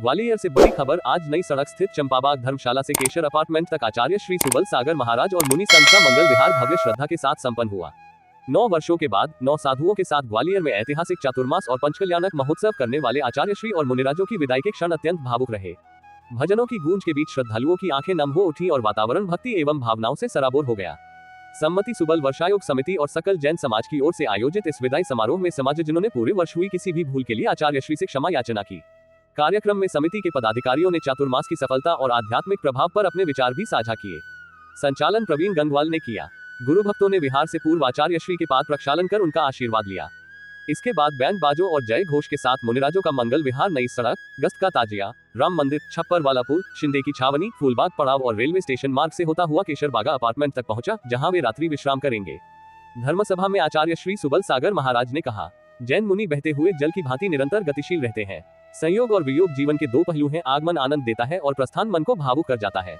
ग्वालियर से बड़ी खबर। आज नई सड़क स्थित चंपाबाग धर्मशाला से केशर अपार्टमेंट तक आचार्य श्री सुबल सागर महाराज और मुनि संघ का मंगल विहार भव्य श्रद्धा के साथ संपन्न हुआ। 9 वर्षों के बाद 9 साधुओं के साथ ग्वालियर में ऐतिहासिक चातुर्मास और पंचकल्याणक महोत्सव करने वाले आचार्य श्री और मुनिराजों की विदाई के क्षण अत्यंत भावुक रहे। भजनों की गूंज के बीच श्रद्धालुओं की आंखें नम हो उठी और वातावरण भक्ति एवं भावनाओं से सराबोर हो गया। सम्मति सुबल वर्षायोग समिति और सकल जैन समाज की ओर से आयोजित इस विदाई समारोह में समाजजनों ने पूरे वर्ष हुई किसी भी भूल के लिए आचार्य श्री से क्षमा याचना की। कार्यक्रम में समिति के पदाधिकारियों ने चातुर्मास की सफलता और आध्यात्मिक प्रभाव पर अपने विचार भी साझा किए। संचालन प्रवीण गंगवाल ने किया। गुरु भक्तों ने विहार से पूर्व आचार्य श्री के पाद प्रक्षालन कर उनका आशीर्वाद लिया। इसके बाद बैंड बाजों और जय घोष के साथ मुनिराजों का मंगल विहार नई सड़क, गस्त का ताजिया, राम मंदिर, छप्पर वाला पुल, शिंदे की छावनी, फूलबाग पड़ाव और रेलवे स्टेशन मार्ग से होता हुआ केशर बागा अपार्टमेंट तक पहुंचा, जहां वे रात्रि विश्राम करेंगे। धर्मसभा में आचार्य श्री सुबल सागर महाराज ने कहा, जैन मुनि बहते हुए जल की भांति निरंतर गतिशील रहते हैं। संयोग और वियोग जीवन के 2 पहलू हैं। आगमन आनंद देता है और प्रस्थान मन को भावुक कर जाता है।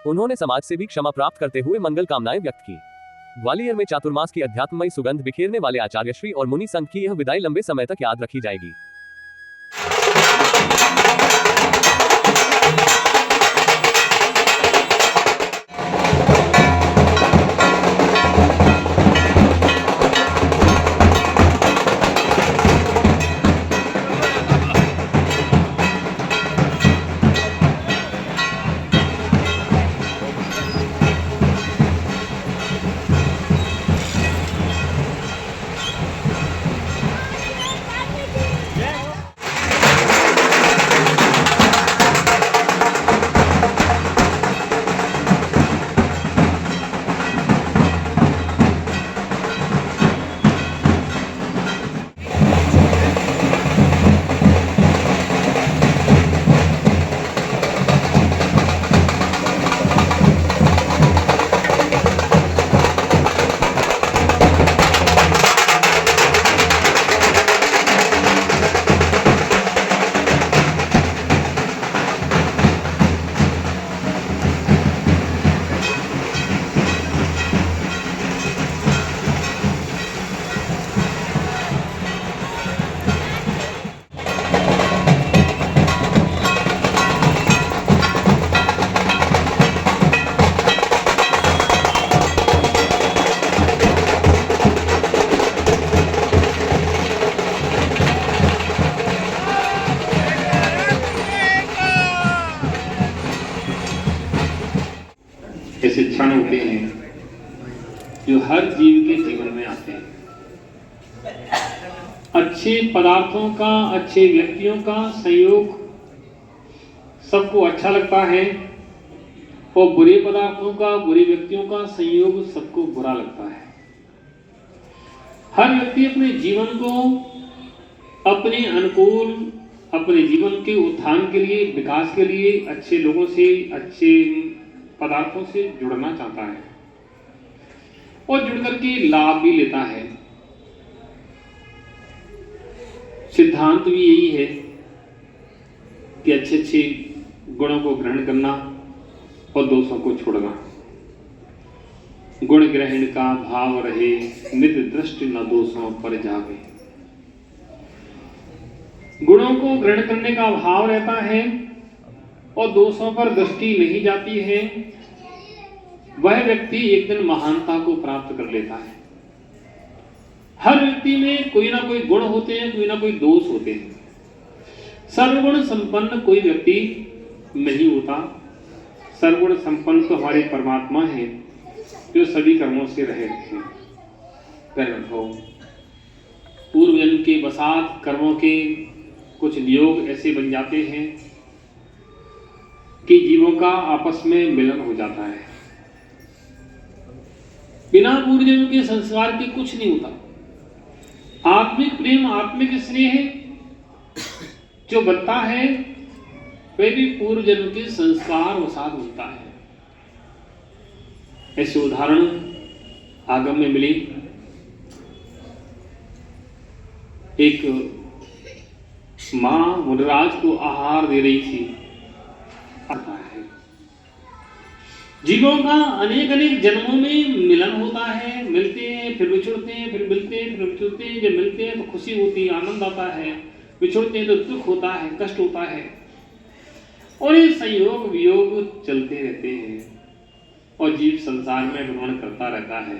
उन्होंने समाज से भी क्षमा प्राप्त करते हुए मंगल कामनाएं व्यक्त की। ग्वालियर में चातुर्मास की अध्यात्ममयी सुगंध बिखेरने वाले आचार्य श्री और मुनि संघ की यह विदाई लंबे समय तक याद रखी जाएगी। ऐसे क्षण होते हैं जो हर जीव के जीवन में आते हैं। अच्छे पदार्थों का, अच्छे व्यक्तियों का संयोग सबको अच्छा लगता है और बुरे पदार्थों का, बुरे व्यक्तियों का संयोग सबको बुरा लगता है। हर व्यक्ति अपने जीवन को अपने अनुकूल, अपने जीवन के उत्थान के लिए, विकास के लिए अच्छे लोगों से, अच्छे पदार्थों से जुड़ना चाहता है और जुड़ करके लाभ भी लेता है। सिद्धांत भी यही है कि अच्छे अच्छे गुणों को ग्रहण करना और दोषों को छोड़ना। गुण ग्रहण का भाव रहे, नित दृष्टि न दोषों पर जावे। गुणों को ग्रहण करने का भाव रहता है और दोषों पर दृष्टि नहीं जाती है, वह व्यक्ति एक दिन महानता को प्राप्त कर लेता है। हर व्यक्ति में कोई ना कोई गुण होते हैं, कोई ना कोई दोष होते हैं। सर्वगुण संपन्न कोई व्यक्ति नहीं होता। सर्वगुण संपन्न तो हमारे परमात्मा है जो सभी कर्मों से रहे हैं। पूर्व जन्म के वसात कर्मों के कुछ नियोग ऐसे बन जाते हैं कि जीवों का आपस में मिलन हो जाता है। बिना पूर्व जन्म के संस्कार के कुछ नहीं होता। आत्मिक प्रेम, आत्मिक स्नेह जो बनता है वह भी पूर्व जन्म के संस्कार वसात होता है। ऐसे उदाहरण आगम में मिले। एक मां मुनिराज को आहार दे रही थी। आता है जीवों का अनेक अनेक जन्मों में मिलन होता है। मिलते हैं, फिर विछुड़ते हैं, फिर मिलते हैं, फिर विछुड़ते हैं। जब मिलते हैं तो खुशी होती है, आनंद आता है। विछुड़ते हैं तो दुख होता है, कष्ट होता है। और ये संयोग वियोग चलते रहते हैं और जीव संसार में भ्रमण करता रहता है,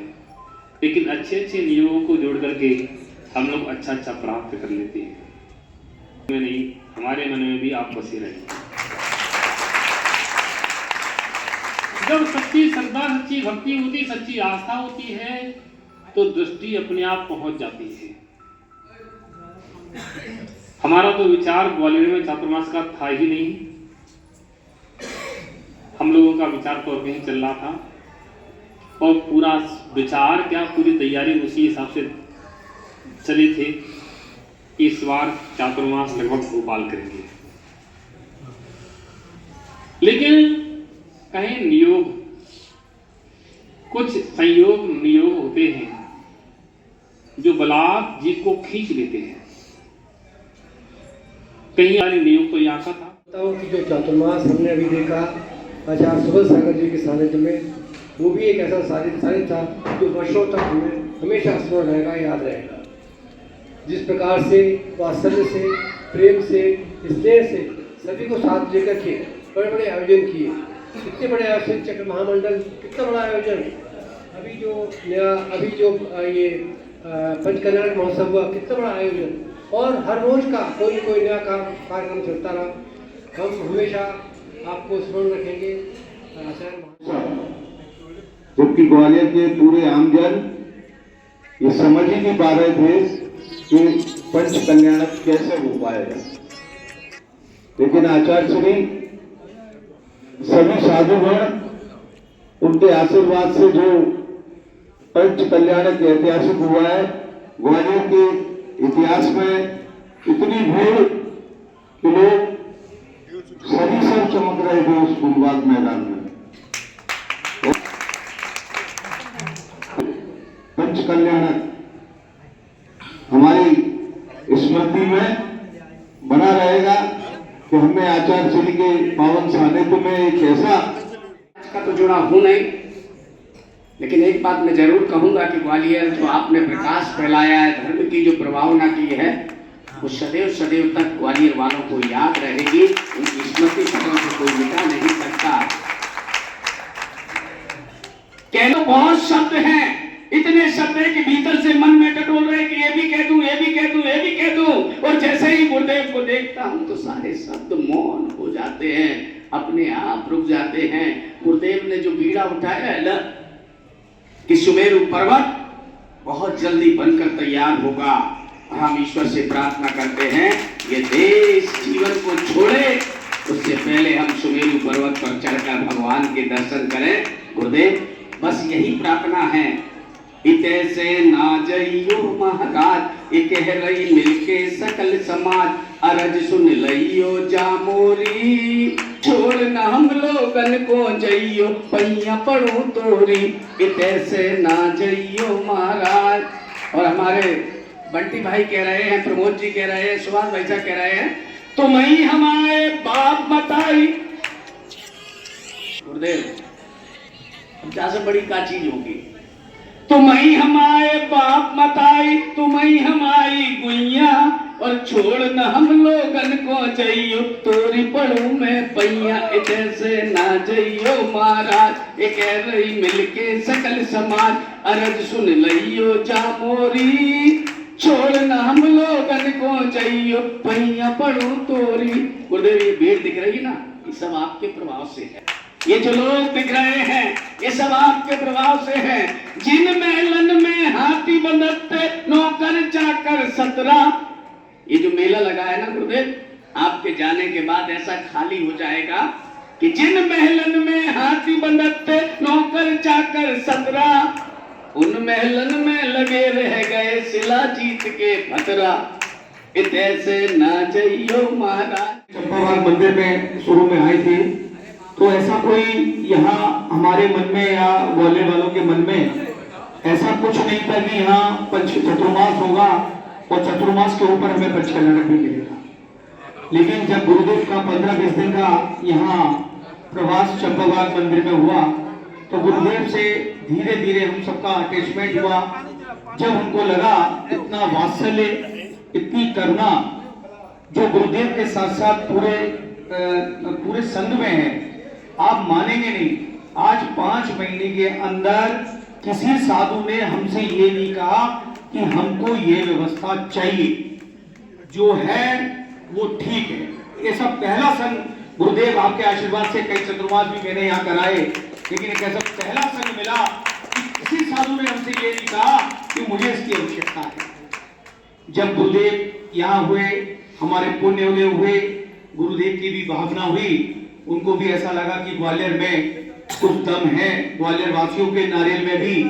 लेकिन अच्छे अच्छे नियमों को जोड़ करके हम लोग अच्छा अच्छा प्राप्त कर लेते हैं। में नहीं, हमारे मन में भी आप बसे रहे। जब सच्ची श्रद्धा, सच्ची भक्ति होती, सच्ची आस्था होती है तो दृष्टि अपने आप पहुंच जाती है। हमारा तो विचार ग्वालियर में चातुर्मास का था ही नहीं, हम लोगों का विचार तो कहीं चल रहा था और पूरा विचार क्या, पूरी तैयारी उसी हिसाब से चले थे। इस बार चातुर्मास लगभग भोपाल करेंगे, लेकिन कहीं नियोग, कुछ संयोग नियोग होते हैं जो बलात् जीव को खींच लेते हैं। कहीं वाले नियोग तो यहाँ का था कि जो चातुर्मास हमने अभी देखा आचार्य सुबल सागर जी के सानिध्य में, वो भी एक ऐसा सानिध्य था जो वर्षों तक हमें हमेशा स्मरण रहेगा, याद रहेगा। जिस प्रकार से वात्सल्य से, प्रेम से, स्नेह से सभी को साथ लेकर के बड़े बड़े आयोजन किए। कितने बड़े आयोजन, चक्र महामंडल, कितना बड़ा आयोजन। अभी जो ये पंचकल्याण महोत्सव हुआ, कितना बड़ा आयोजन। और हर रोज का कोई नया कार्यक्रम चलता रहा। हम हमेशा आपको स्मरण रखेंगे। जबकि ग्वालियर के पूरे आमजन ये समझ ही नहीं पा रहे थे कि पंच कल्याण कैसे हो पाएगा, लेकिन आचार्य श्री सभी साधुगण उनके आशीर्वाद से जो पंच कल्याण ऐतिहासिक हुआ है, ग्वालियर के इतिहास में इतनी भीड़ कि लोग सभी सब चमक रहे थे उस गुलबाग मैदान में। पंच कल्याण हमारी स्मृति में बना रहेगा कि हमने आचार्य श्री के पावन सानिध्य में एक ऐसा का तो जुड़ा हूं नहीं, लेकिन एक बात मैं जरूर कहूंगा कि ग्वालियर जो आपने प्रकाश फैलाया है, धर्म की जो प्रभावना की है, वो सदैव सदैव तक ग्वालियर वालों को याद रहेगी। उनकी स्मृति पटल को कोई मिटा नहीं सकता। कहना बहुत शब्द हैं, इतने शब्द है कि भीतर से मन में टटोल रहे कि ये भी कह दूं, ये भी कह दूं, ये भी कह दूं, और जैसे ही गुरुदेव को देखता हूं तो सारे शब्द मौन हो जाते हैं, अपने आप रुक जाते हैं। गुरुदेव ने जो बीड़ा उठाया है ना कि सुमेरु पर्वत बहुत जल्दी बनकर तैयार होगा, हम ईश्वर से प्रार्थना करते हैं ये देश जीवन को छोड़े, उससे पहले हम सुमेरु पर्वत पर चढ़कर भगवान के दर्शन करें। गुरुदेव बस यही प्रार्थना है। इते से ना जइयो महाराज, एक रही मिलके सकल समाज, अरज सुन लइयो जामोरी, छोड़ न हम लोगन को जइयो पैया पड़ो तोरी। इते से ना जइयो महाराज। और हमारे बंटी भाई कह रहे हैं, प्रमोद जी कह रहे हैं, सुभाष भाई साहब कह रहे हैं, तुम ही हमारे बाप बताई। गुरुदेव अब से बड़ी का चीज होगी। तुम ही हमारे बाप मताई, तुम ही हमारी गुइया, और छोड़ न हम लोगन को जइयो तोरी पड़ू में पैया। इधर से ना जइयो महाराज, एक रही मिलके सकल समाज, अरज सुन लइयो जामोरी, छोड़ न हम लोगन को जइयो पैया पड़ू तोरी। गुरुदेव ये भीड़ दिख रही ना, ये सब आपके प्रभाव से है। ये जो लोग दिख रहे हैं ये सब आपके प्रभाव से हैं। जिन महलन में हाथी बंधते नौकर चाकर 17, ये जो मेला लगा है ना गुरुदेव, आपके जाने के बाद ऐसा खाली हो जाएगा कि जिन महलन में हाथी बंधते नौकर चाकर 17, उन महलन में लगे रह गए शिलाजीत के खतरा। इतने से ना जइयो महाराज। चंपाबाग मंदिर में शुरू में आई थी, तो ऐसा कोई यहाँ हमारे मन में या ग्वालियर वालों के मन में ऐसा कुछ नहीं था कि यहाँ चतुर्मास होगा और चतुर्मास के ऊपर हमें पंच कल्याण भी मिलेगा। लेकिन जब गुरुदेव का 15-20 दिन का यहाँ प्रवास चंपाबाग मंदिर में हुआ, तो गुरुदेव से धीरे धीरे हम सबका अटैचमेंट हुआ। जब हमको लगा इतना वात्सल्य, इतनी करुणा जो गुरुदेव के साथ साथ पूरे पूरे संघ में है, आप मानेंगे नहीं, आज 5 महीने के अंदर किसी साधु ने हमसे ये नहीं कहा कि हमको ये व्यवस्था चाहिए, जो है वो ठीक है। ये सब पहला संघ, गुरुदेव आपके आशीर्वाद से कई चतुर्मास भी मैंने यहाँ कराए, लेकिन एक ऐसा पहला संघ मिला कि किसी साधु ने हमसे ये नहीं कहा कि मुझे इसकी आवश्यकता है। जब गुरुदेव यहाँ हुए, हमारे पुण्य उदय हुए, गुरुदेव की भी भावना हुई, उनको भी ऐसा लगा कि ग्वालियर में कुछ दम है, ग्वालियर वासियों के नारियल में भी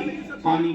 पानी